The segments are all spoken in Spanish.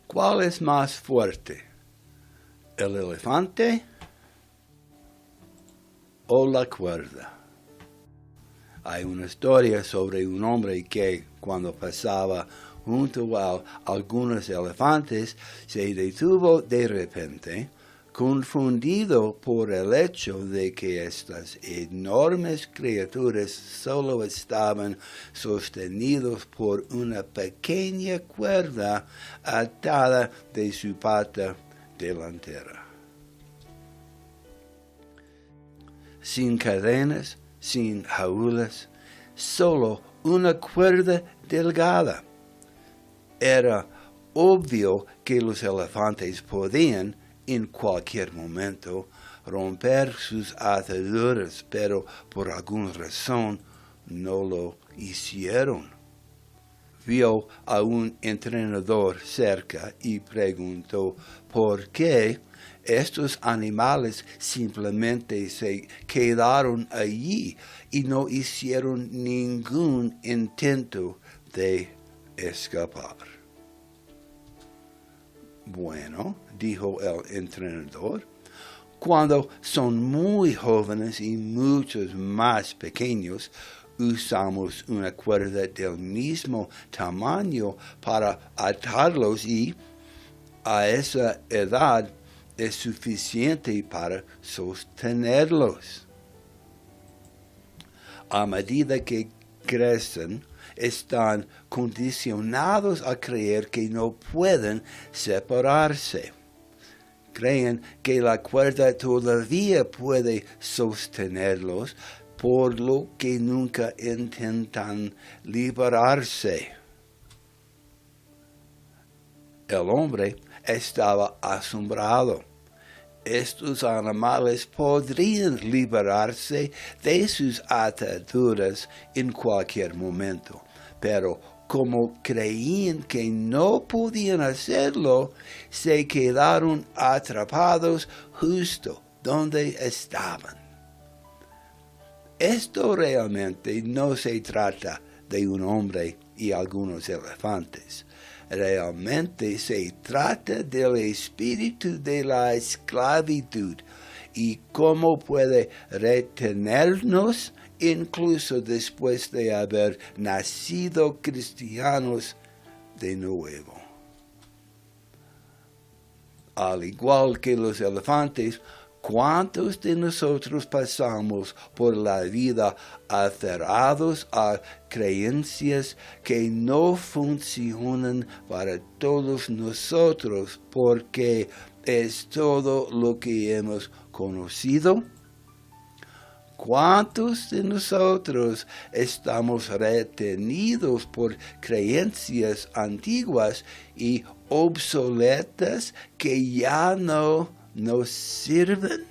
¿Cuál es más fuerte? ¿El elefante o la cuerda? Hay una historia sobre un hombre que cuando pasaba junto a algunos elefantes se detuvo de repente, confundido por el hecho de que estas enormes criaturas solo estaban sostenidos por una pequeña cuerda atada de su pata delantera. Sin cadenas, sin jaulas, solo una cuerda delgada. Era obvio que los elefantes podían, en cualquier momento, romper sus ataduras, pero por alguna razón no lo hicieron. Vio a un entrenador cerca y preguntó por qué estos animales simplemente se quedaron allí y no hicieron ningún intento de escapar. Bueno, dijo el entrenador, cuando son muy jóvenes y muchos más pequeños, usamos una cuerda del mismo tamaño para atarlos y a esa edad es suficiente para sostenerlos. A medida que crecen, están condicionados a creer que no pueden separarse. Creen que la cuerda todavía puede sostenerlos, por lo que nunca intentan liberarse. El hombre estaba asombrado. Estos animales podrían liberarse de sus ataduras en cualquier momento, pero como creían que no podían hacerlo, se quedaron atrapados justo donde estaban. Esto realmente no se trata de un hombre y algunos elefantes. Realmente se trata del espíritu de la esclavitud y cómo puede retenernos incluso después de haber nacido cristianos de nuevo. Al igual que los elefantes, ¿cuántos de nosotros pasamos por la vida aferrados a creencias que no funcionan para todos nosotros porque es todo lo que hemos conocido? ¿Cuántos de nosotros estamos retenidos por creencias antiguas y obsoletas que ya no nos sirven?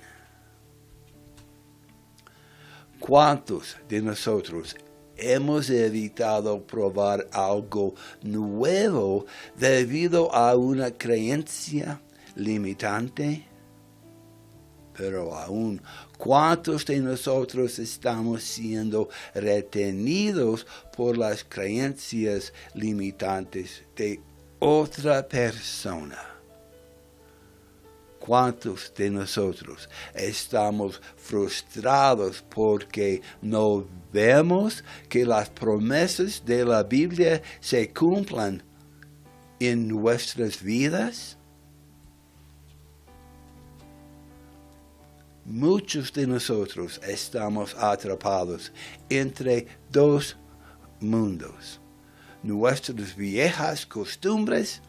¿Cuántos de nosotros hemos evitado probar algo nuevo debido a una creencia limitante? Pero aún, ¿cuántos de nosotros estamos siendo retenidos por las creencias limitantes de otra persona? ¿Cuántos de nosotros estamos frustrados porque no vemos que las promesas de la Biblia se cumplan en nuestras vidas? Muchos de nosotros estamos atrapados entre dos mundos, nuestras viejas costumbres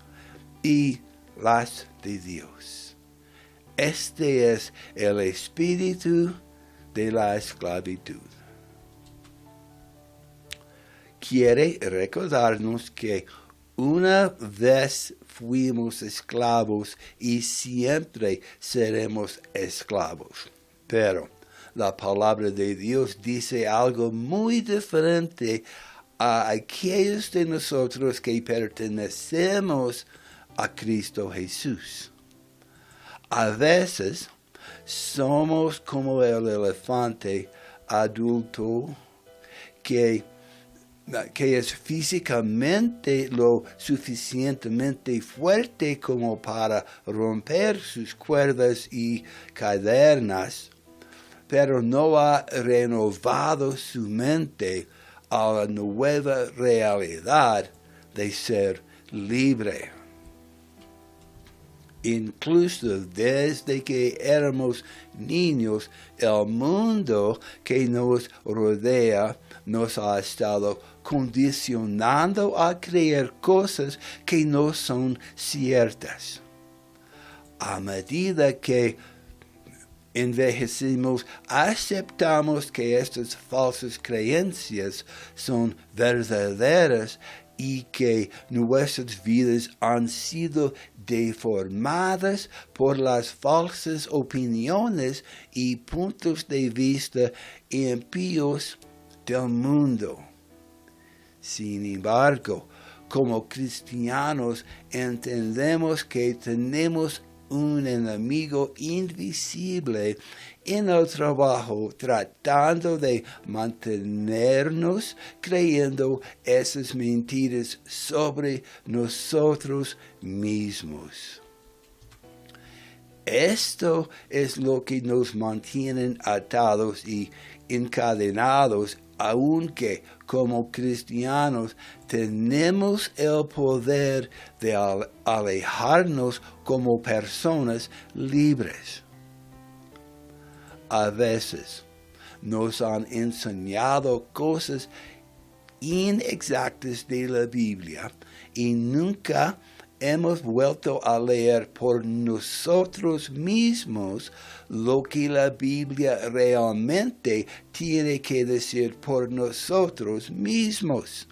y las de Dios. Este es el espíritu de la esclavitud. Quiere recordarnos que una vez fuimos esclavos y siempre seremos esclavos. Pero la palabra de Dios dice algo muy diferente a aquellos de nosotros que pertenecemos a Cristo Jesús. A veces somos como el elefante adulto que que es físicamente lo suficientemente fuerte como para romper sus cuerdas y cadenas, pero no ha renovado su mente a la nueva realidad de ser libre. Incluso desde que éramos niños, el mundo que nos rodea nos ha estado condicionando a creer cosas que no son ciertas. A medida que envejecemos, aceptamos que estas falsas creencias son verdaderas y que nuestras vidas han sido deformadas por las falsas opiniones y puntos de vista impíos del mundo. Sin embargo, como cristianos entendemos que tenemos un enemigo invisible en el trabajo tratando de mantenernos creyendo esas mentiras sobre nosotros mismos. Esto es lo que nos mantiene atados y encadenados, aunque como cristianos tenemos el poder de alejarnos como personas libres. A veces nos han enseñado cosas inexactas de la Biblia y nunca hemos vuelto a leer por nosotros mismos lo que la Biblia realmente tiene que decir por nosotros mismos.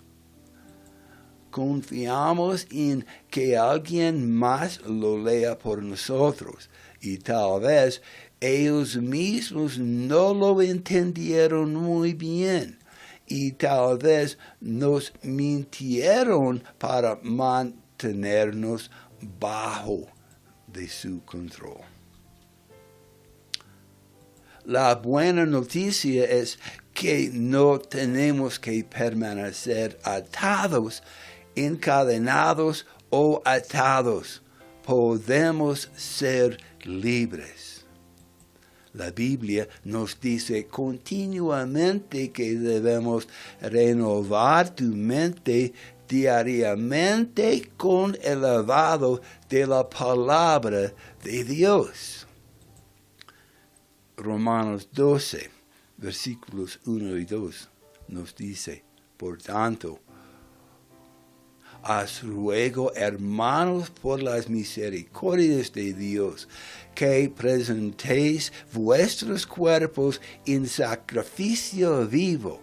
Confiamos en que alguien más lo lea por nosotros y tal vez ellos mismos no lo entendieron muy bien y tal vez nos mintieron para mantenernos bajo de su control. La buena noticia es que no tenemos que permanecer atados, encadenados o atados. Podemos ser libres. La Biblia nos dice continuamente que debemos renovar tu mente diariamente con el lavado de la palabra de Dios. Romanos 12, versículos 1 y 2 nos dice, por tanto, os ruego, hermanos, por las misericordias de Dios, que presentéis vuestros cuerpos en sacrificio vivo,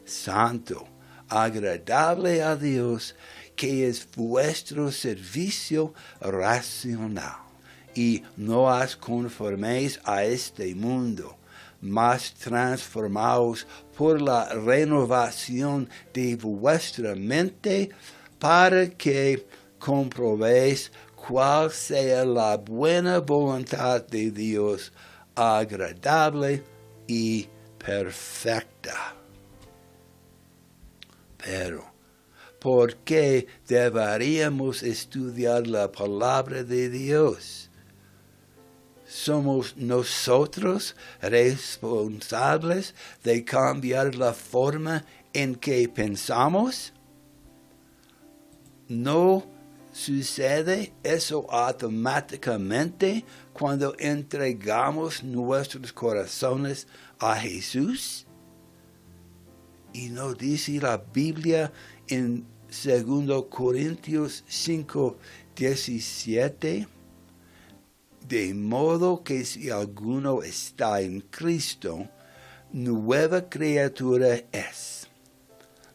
santo, agradable a Dios, que es vuestro servicio racional. Y no os conforméis a este mundo, mas transformaos por la renovación de vuestra mente, para que comprobéis cuál sea la buena voluntad de Dios, agradable y perfecta. Pero, ¿por qué deberíamos estudiar la palabra de Dios? ¿Somos nosotros responsables de cambiar la forma en que pensamos? ¿No sucede eso automáticamente cuando entregamos nuestros corazones a Jesús? ¿Y no dice la Biblia en 2 Corintios 5:17? De modo que si alguno está en Cristo, nueva criatura es.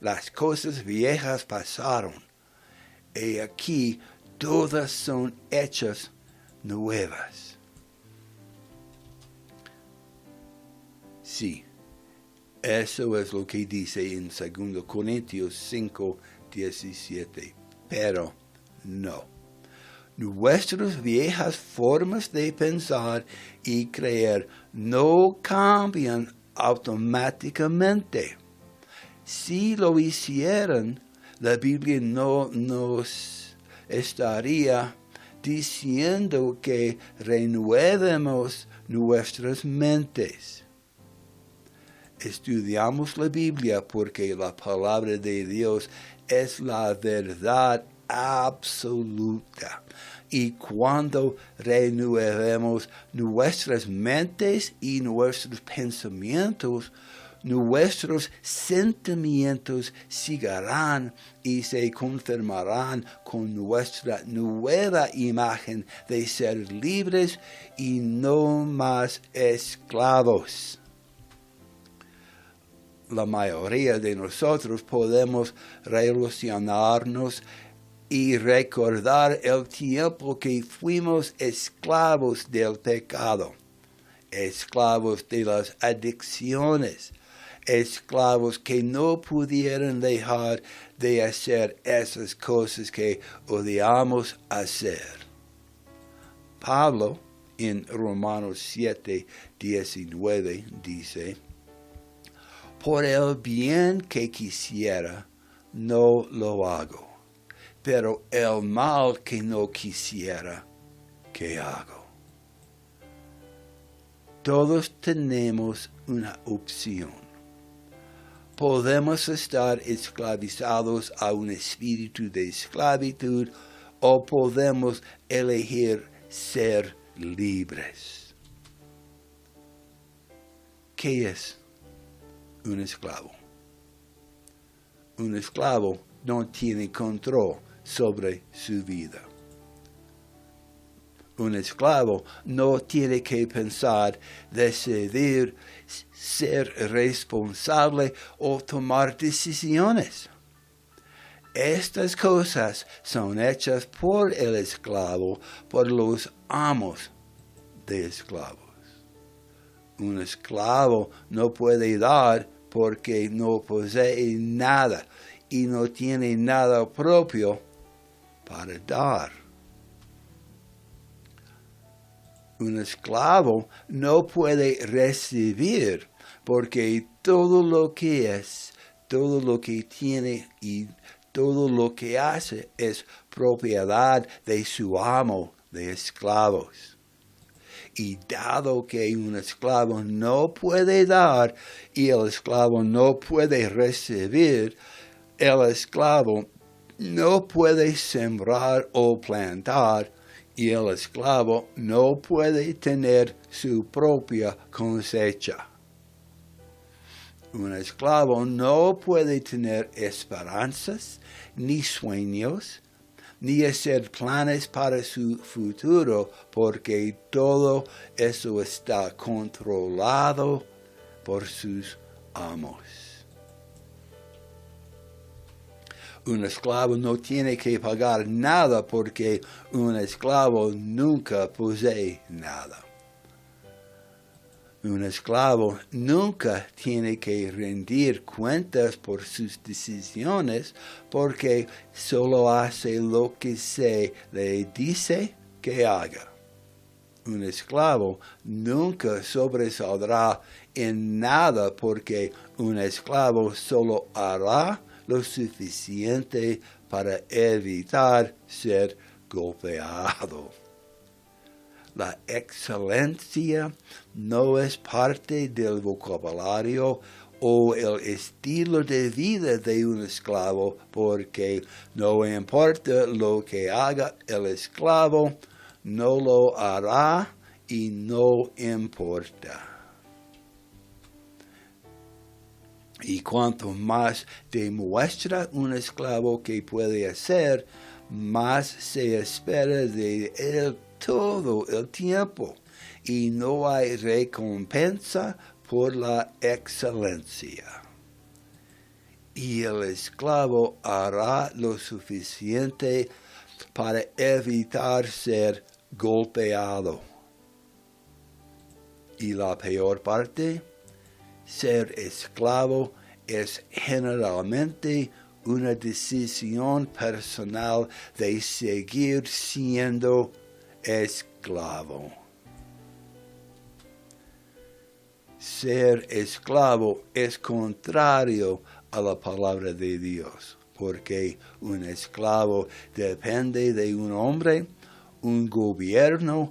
Las cosas viejas pasaron, y aquí todas son hechas nuevas. Sí, eso es lo que dice en 2 Corintios 5:17. Pero no. Nuestras viejas formas de pensar y creer no cambian automáticamente. Si lo hicieran, la Biblia no nos estaría diciendo que renuevemos nuestras mentes. Estudiamos la Biblia porque la palabra de Dios es la verdad absoluta. Y cuando renuevemos nuestras mentes y nuestros pensamientos, nuestros sentimientos seguirán y se confirmarán con nuestra nueva imagen de ser libres y no más esclavos. La mayoría de nosotros podemos relacionarnos y recordar el tiempo que fuimos esclavos del pecado, esclavos de las adicciones, esclavos que no pudieron dejar de hacer esas cosas que odiamos hacer. Pablo en Romanos 7:19 dice: por el bien que quisiera, no lo hago, pero el mal que no quisiera, ¿qué hago? Todos tenemos una opción. Podemos estar esclavizados a un espíritu de esclavitud o podemos elegir ser libres. ¿Qué es un esclavo? Un esclavo no tiene control sobre su vida. Un esclavo no tiene que pensar, decidir, ser responsable o tomar decisiones. Estas cosas son hechas por el esclavo, por los amos de esclavos. Un esclavo no puede dar porque no posee nada y no tiene nada propio para dar. Un esclavo no puede recibir porque todo lo que es, todo lo que tiene y todo lo que hace es propiedad de su amo de esclavos. Y dado que un esclavo no puede dar y el esclavo no puede recibir, el esclavo no puede sembrar o plantar y el esclavo no puede tener su propia cosecha. Un esclavo no puede tener esperanzas, ni sueños, ni hacer planes para su futuro, porque todo eso está controlado por sus amos. Un esclavo no tiene que pagar nada porque un esclavo nunca posee nada. Un esclavo nunca tiene que rendir cuentas por sus decisiones porque solo hace lo que se le dice que haga. Un esclavo nunca sobresaldrá en nada porque un esclavo solo hará lo suficiente para evitar ser golpeado. La excelencia no es parte del vocabulario o el estilo de vida de un esclavo porque no importa lo que haga el esclavo, no lo hará y no importa. Y cuanto más demuestra un esclavo que puede hacer, más se espera de él todo el tiempo. Y no hay recompensa por la excelencia. Y el esclavo hará lo suficiente para evitar ser golpeado. Y la peor parte, ser esclavo es generalmente una decisión personal de seguir siendo esclavo. Ser esclavo es contrario a la palabra de Dios, porque un esclavo depende de un hombre, un gobierno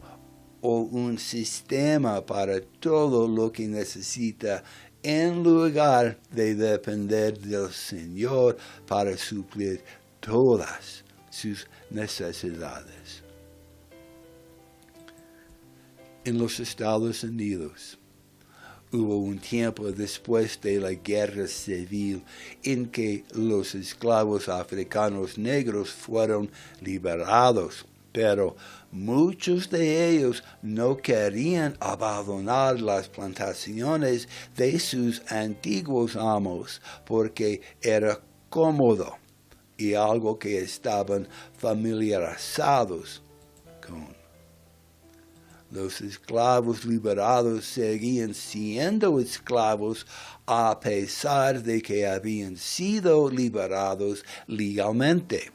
o un sistema para todo lo que necesita en lugar de depender del Señor para suplir todas sus necesidades. En los Estados Unidos hubo un tiempo después de la guerra civil en que los esclavos africanos negros fueron liberados, pero muchos de ellos no querían abandonar las plantaciones de sus antiguos amos porque era cómodo y algo que estaban familiarizados con. Los esclavos liberados seguían siendo esclavos a pesar de que habían sido liberados legalmente.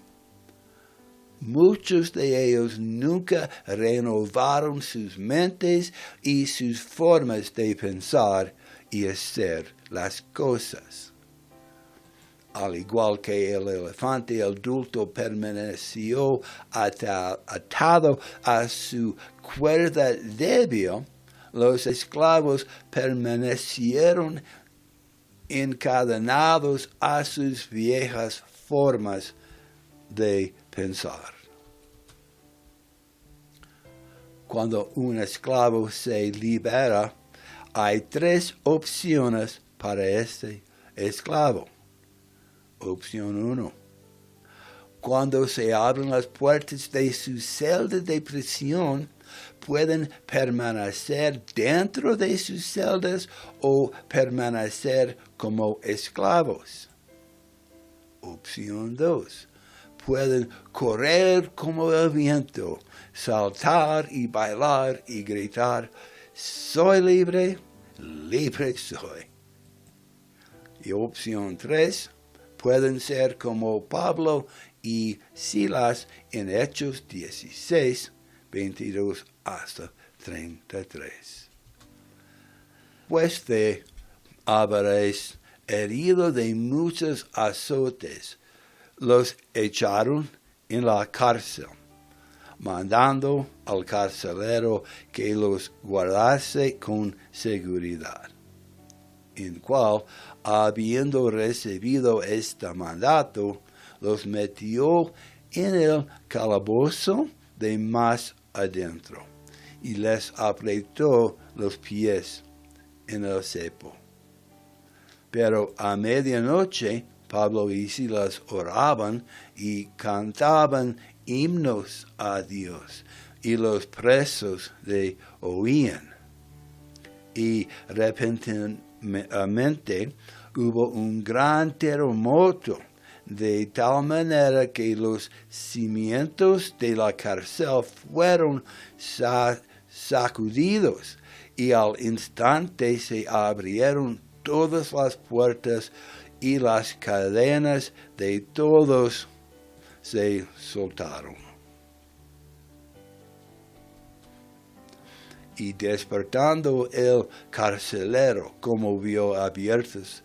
Muchos de ellos nunca renovaron sus mentes y sus formas de pensar y hacer las cosas. Al igual que el elefante adulto permaneció atado a su cuerda débil, los esclavos permanecieron encadenados a sus viejas formas de pensar. Cuando un esclavo se libera, hay 3 opciones para este esclavo. Opción 1. Cuando se abren las puertas de su celda de prisión, pueden permanecer dentro de sus celdas o permanecer como esclavos. Opción 2. Pueden correr como el viento, saltar y bailar y gritar, soy libre, libre soy. Y opción 3. Pueden ser como Pablo y Silas en Hechos 16, 22 hasta 33. Pues te habréis herido de muchos azotes. Los echaron en la cárcel, mandando al carcelero que los guardase con seguridad. En cual, habiendo recibido este mandato, los metió en el calabozo de más adentro, y les apretó los pies en el cepo. Pero a medianoche, Pablo y Silas oraban y cantaban himnos a Dios, y los presos le oían. Y repentinamente hubo un gran terremoto, de tal manera que los cimientos de la cárcel fueron sacudidos, y al instante se abrieron todas las puertas y las cadenas de todos se soltaron. Y despertando el carcelero, como vio abiertas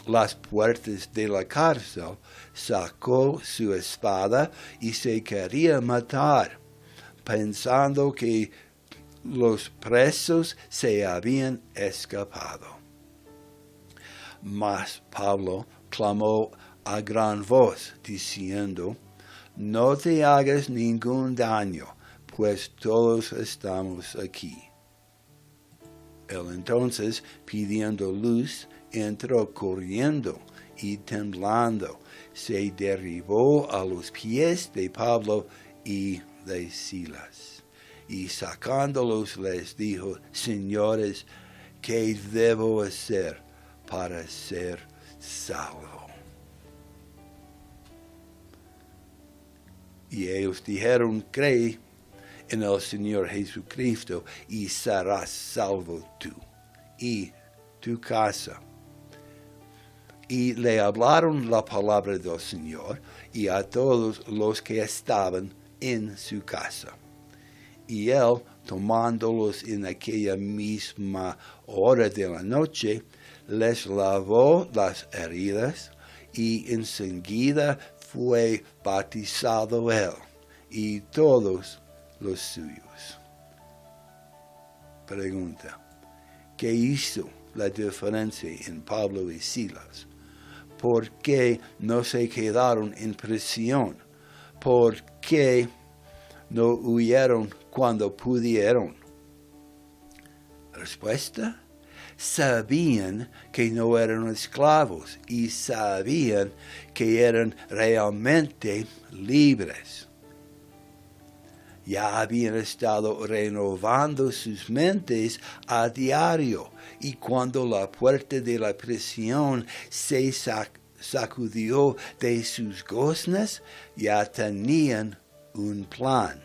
las puertas de la cárcel, sacó su espada y se quería matar, pensando que los presos se habían escapado. Mas Pablo clamó a gran voz, diciendo, no te hagas ningún daño, pues todos estamos aquí. Él entonces, pidiendo luz, entró corriendo y temblando, se derribó a los pies de Pablo y de Silas. Y sacándolos les dijo, señores, ¿qué debo hacer para ser salvo? Y ellos dijeron, cree en el Señor Jesucristo y serás salvo tú y tu casa. Y le hablaron la palabra del Señor y a todos los que estaban en su casa. Y él, tomándolos en aquella misma hora de la noche, les lavó las heridas y enseguida fue bautizado él y todos los suyos. Pregunta: ¿qué hizo la diferencia en Pablo y Silas? ¿Por qué no se quedaron en prisión? ¿Por qué no huyeron cuando pudieron? Respuesta: sabían que no eran esclavos y sabían que eran realmente libres. Ya habían estado renovando sus mentes a diario, y cuando la puerta de la prisión se sacudió de sus goznes, ya tenían un plan.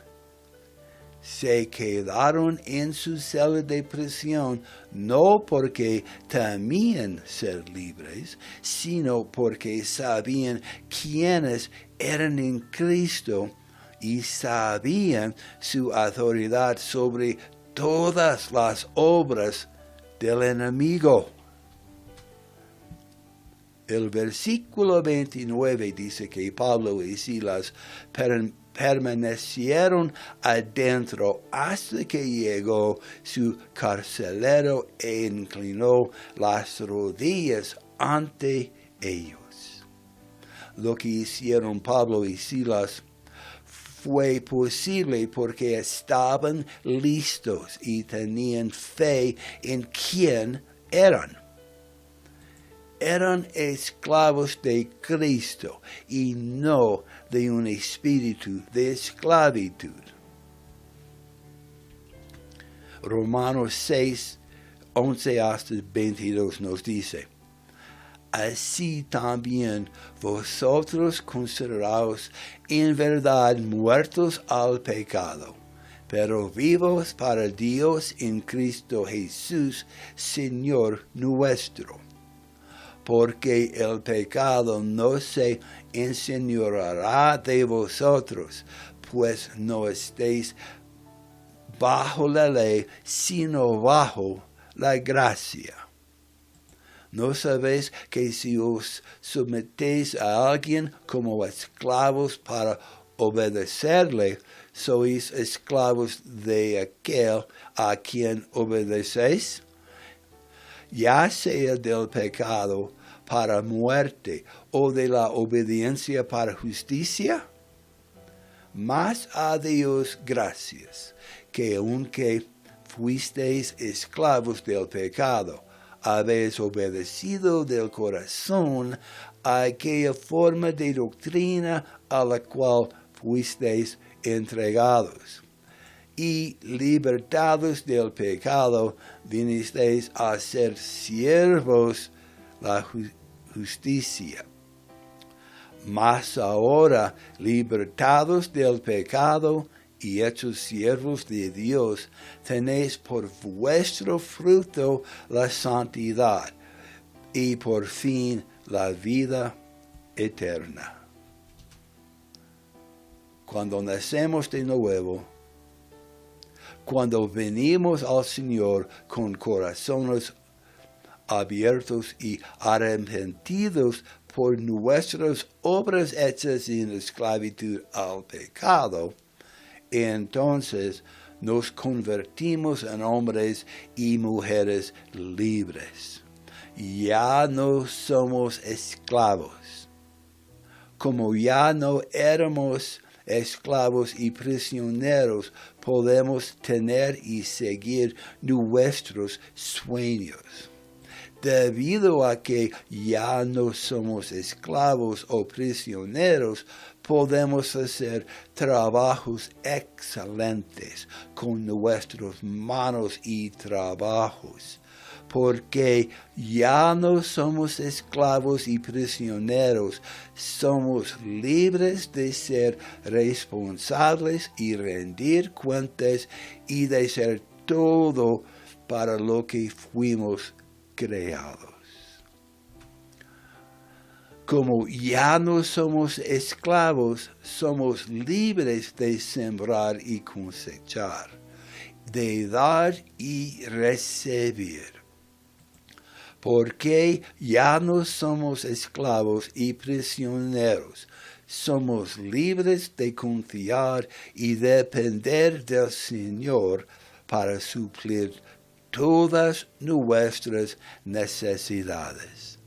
Se quedaron en su celda de prisión no porque temían ser libres, sino porque sabían quiénes eran en Cristo y sabían su autoridad sobre todas las obras del enemigo. El versículo 29 dice que Pablo y Silas permanecieron adentro hasta que llegó su carcelero e inclinó las rodillas ante ellos. Lo que hicieron Pablo y Silas fue posible porque estaban listos y tenían fe en quién eran. Eran esclavos de Cristo y no de un espíritu de esclavitud. Romanos 6, 11 hasta 22 nos dice: así también vosotros consideraos en verdad muertos al pecado, pero vivos para Dios en Cristo Jesús, Señor nuestro. Porque el pecado no se enseñoreará de vosotros, pues no estéis bajo la ley, sino bajo la gracia. ¿No sabéis que si os sometéis a alguien como esclavos para obedecerle, sois esclavos de aquel a quien obedecéis? Ya sea del pecado para muerte o de la obediencia para justicia? Mas a Dios gracias, que aunque fuisteis esclavos del pecado, habéis obedecido del corazón a aquella forma de doctrina a la cual fuisteis entregados. Y libertados del pecado, vinisteis a ser siervos la justicia. Mas ahora, libertados del pecado y hechos siervos de Dios, tenéis por vuestro fruto la santidad y por fin la vida eterna. Cuando nacemos de nuevo, cuando venimos al Señor con corazones abiertos y arrepentidos por nuestras obras hechas en esclavitud al pecado, entonces nos convertimos en hombres y mujeres libres. Ya no somos esclavos. Como ya no éramos esclavos y prisioneros, podemos tener y seguir nuestros sueños. Debido a que ya no somos esclavos o prisioneros, podemos hacer trabajos excelentes con nuestras manos y trabajos. Porque ya no somos esclavos y prisioneros, somos libres de ser responsables y rendir cuentas y de ser todo para lo que fuimos creados. Como ya no somos esclavos, somos libres de sembrar y cosechar, de dar y recibir. porque ya no somos esclavos y prisioneros. Somos libres de confiar y depender del Señor para suplir todas nuestras necesidades.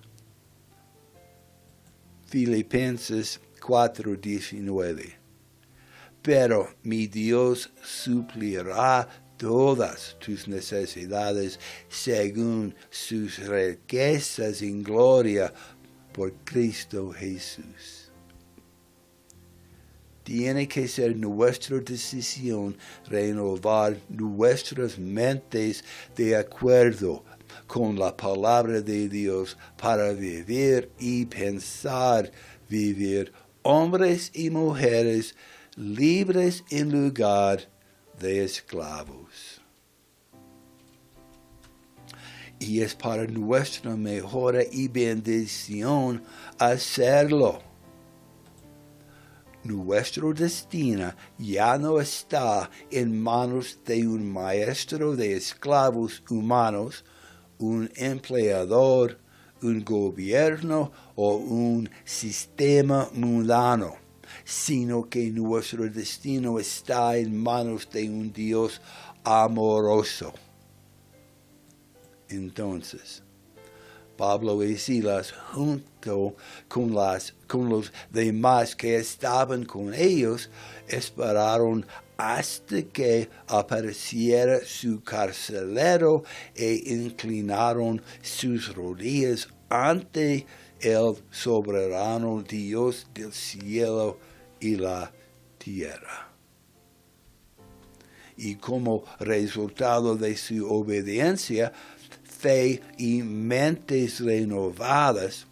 Filipenses 4:19. Pero mi Dios suplirá todas tus necesidades según sus riquezas en gloria por Cristo Jesús. Tiene que ser nuestra decisión renovar nuestras mentes de acuerdo con la palabra de Dios para vivir y pensar vivir hombres y mujeres libres en lugar de esclavos. Y es para nuestra mejora y bendición hacerlo. Nuestro destino ya no está en manos de un maestro de esclavos humanos, un empleador, un gobierno o un sistema mundano, sino que nuestro destino está en manos de un Dios amoroso. Entonces, Pablo y Silas, junto con los demás que estaban con ellos, esperaron hasta que apareciera su carcelero e inclinaron sus rodillas ante el soberano Dios del cielo y la tierra. Y como resultado de su obediencia, fe y mentes renovadas,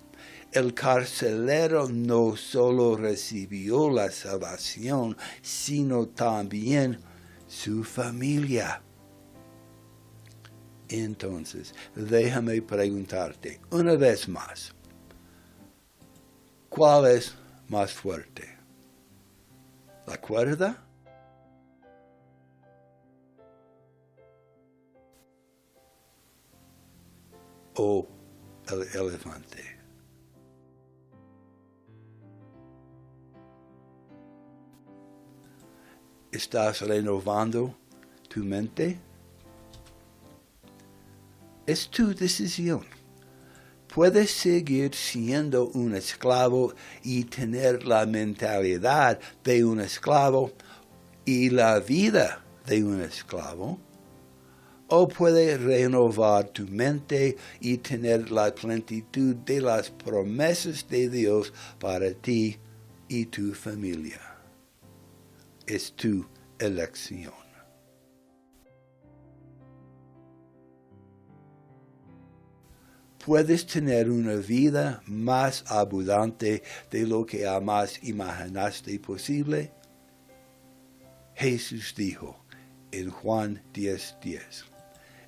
el carcelero no solo recibió la salvación, sino también su familia. Entonces, déjame preguntarte una vez más, ¿cuál es más fuerte? ¿La cuerda? ¿O el elefante? ¿Estás renovando tu mente? Es tu decisión. Puedes seguir siendo un esclavo y tener la mentalidad de un esclavo y la vida de un esclavo, o puedes renovar tu mente y tener la plenitud de las promesas de Dios para ti y tu familia. Es tu elección. Puedes tener una vida más abundante de lo que jamás imaginaste posible. Jesús dijo en Juan 10:10,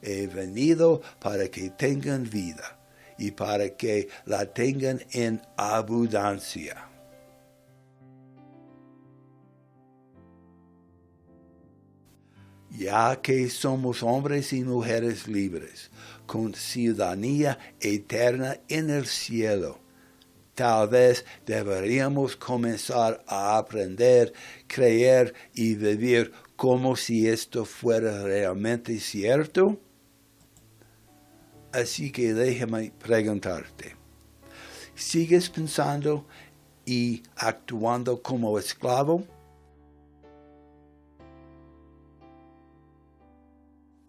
he venido para que tengan vida y para que la tengan en abundancia. Ya que somos hombres y mujeres libres, con ciudadanía eterna en el cielo, tal vez deberíamos comenzar a aprender, creer y vivir como si esto fuera realmente cierto. Así que déjame preguntarte, ¿sigues pensando y actuando como esclavo?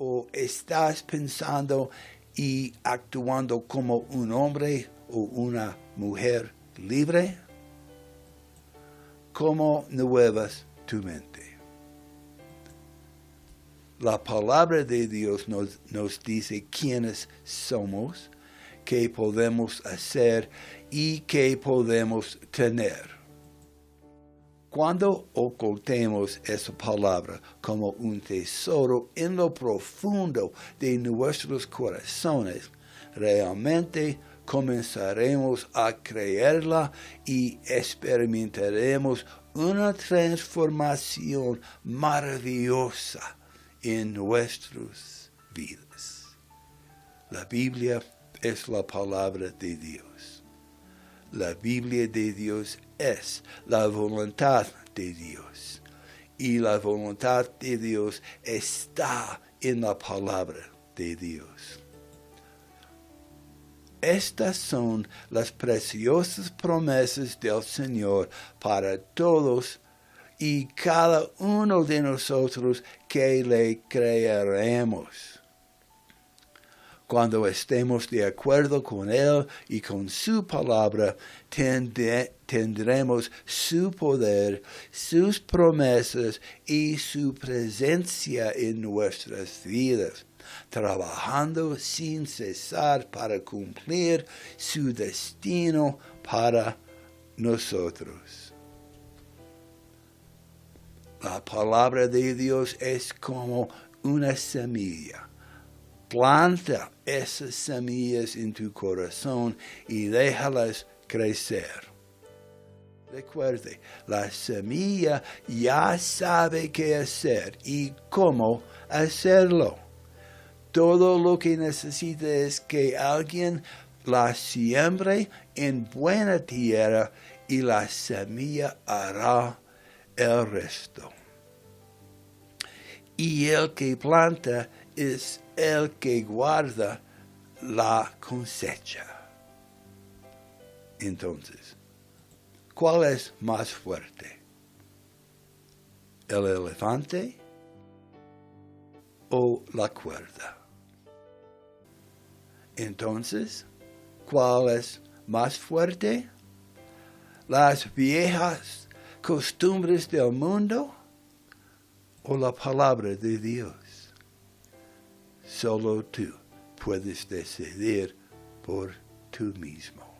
¿O estás pensando y actuando como un hombre o una mujer libre? ¿Cómo nuevas tu mente? La palabra de Dios nos dice quiénes somos, qué podemos hacer y qué podemos tener. Cuando ocultemos esa palabra como un tesoro en lo profundo de nuestros corazones, realmente comenzaremos a creerla y experimentaremos una transformación maravillosa en nuestras vidas. La Biblia es la palabra de Dios. La Biblia de Dios es la voluntad de Dios. Y la voluntad de Dios está en la palabra de Dios. Estas son las preciosas promesas del Señor para todos y cada uno de nosotros que le creeremos. Cuando estemos de acuerdo con Él y con su palabra, tendremos su poder, sus promesas y su presencia en nuestras vidas, trabajando sin cesar para cumplir su destino para nosotros. La palabra de Dios es como una semilla. Planta esas semillas en tu corazón y déjalas crecer. Recuerde, la semilla ya sabe qué hacer y cómo hacerlo. Todo lo que necesita es que alguien la siembre en buena tierra y la semilla hará el resto. Y el que planta es el que guarda la cosecha. Entonces, ¿cuál es más fuerte? ¿El elefante o la cuerda? Entonces, ¿cuál es más fuerte? ¿Las viejas costumbres del mundo o la palabra de Dios? Solo tú puedes decidir por tú mismo.